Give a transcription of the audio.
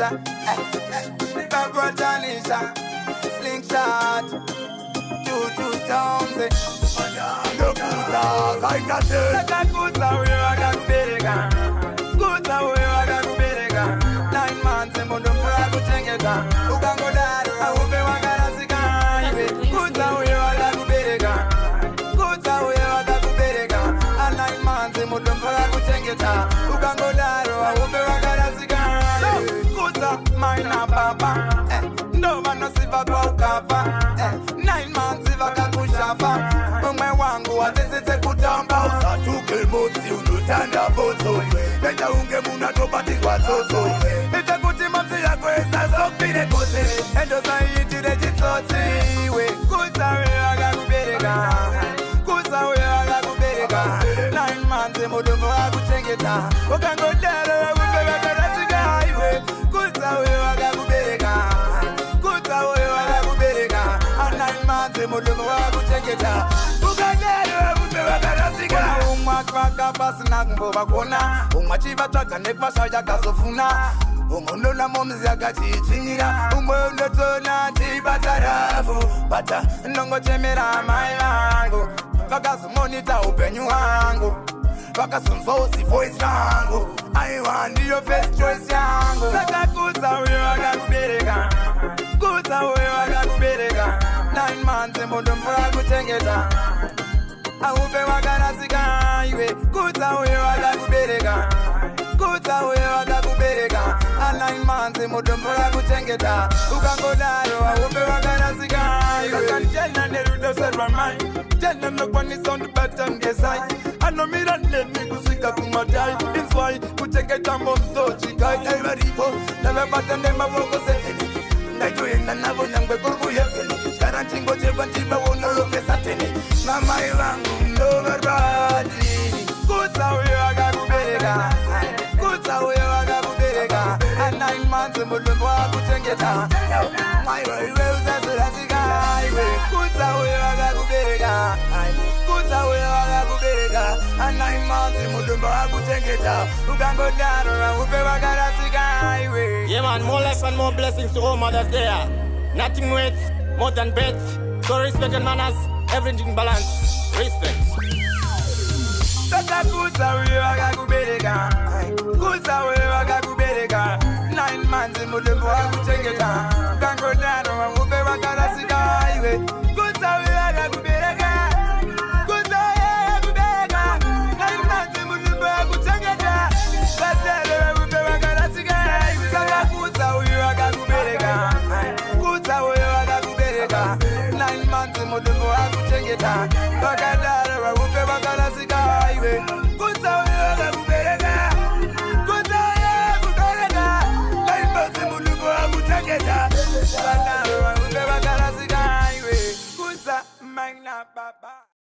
Tanisha, Barbara Tanisha, Slingshot, Tutu Stones. Kuta we wakakubereka, kuta we wakakubereka. 9 months mbondo mpura kuchengeta, ukangodaro aupe wakarasika iwe. Kuta we wakakubereka, kuta we wakakubereka. 9 months mbondo mpura kuchengeta, ukangodaro aupe wakarasika iwe. Kuta maina papa, ndo mano siva kwa ukapa. 9 months vakakushafa, umwe wangu watesete kutamba. Usatuke moti unutanda boto, neta unge munatopati kwa zoto. Neta kuti mamsi yako esa sokpire kote, endo saitire jitsoti we. Kuta we wakakubereka, kuta we wakakubereka. 9 months mudumo wakuchengeta, ukangodaro wakupe wakarasika iwe. Kuta we wakakubereka, kuta we wakakubereka. 9 months mudumo wakuchengeta, ukangodaro wakupe wakarasika. Umwakwaka pasi nakumbo kona, umwachivatwaga nekvasha yakazofuna. Umunona momzi akachichinyira, umundotona chibatarafu. Bata nongochemera mai vangu, vakazomonita upenyu wangu, vakazonzozi voice yangu. I want your first choice yangu. Saka kuta we wakakubereka, kuta we wakakubereka. 9 months mbondo mpura kuchengeta, aupe wakarasika iwe. Kuta we wakakubereka, kuta we wakakubereka. 9 months mudu mpura kuchengeta, ukangodaro aupe wakarasika iwe. Saka jena nerudo serva mai, jena nokwani sound better ngesai. Ano mirande mikusika kumatai, it's why kuchengeta mbomsto chikai. Everiko, neve batende mawoko sefini, najuenda navo nyangwe kurgu yefini. Garantingo cheba njiba wonoloke satini, mama iwangu ndoverbati. Kuta we wakakubereka, kuta we wakakubereka. 9 months mulumbo wakuchengeta, maiwe iwe uzazurasika iwe. Kuta we wakakubereka, kuta we wakakubereka. 9 months mulumbo wakuchengeta, ukangodaro upe wakarasika iwe. Yeah man, more life and more blessings to all mothers there. Nothing waits more than beds. So respect and manners, everything balance. Respect. Saka kuta we wakakubereka, kuta we wakakubereka. 9 months mulumbo wakuchengeta, ukangodaro upe wakarasika iwe. Kuta we wakakubereka, kuta we wakakubereka. 9 months mulumbo wakuchengeta, ukangodaro upe wakarasika iwe. Saka kuta we wakakubereka, kuta we wakakubereka. 9 months mulumbo wakuchengeta, ukangodaro upe wakarasika.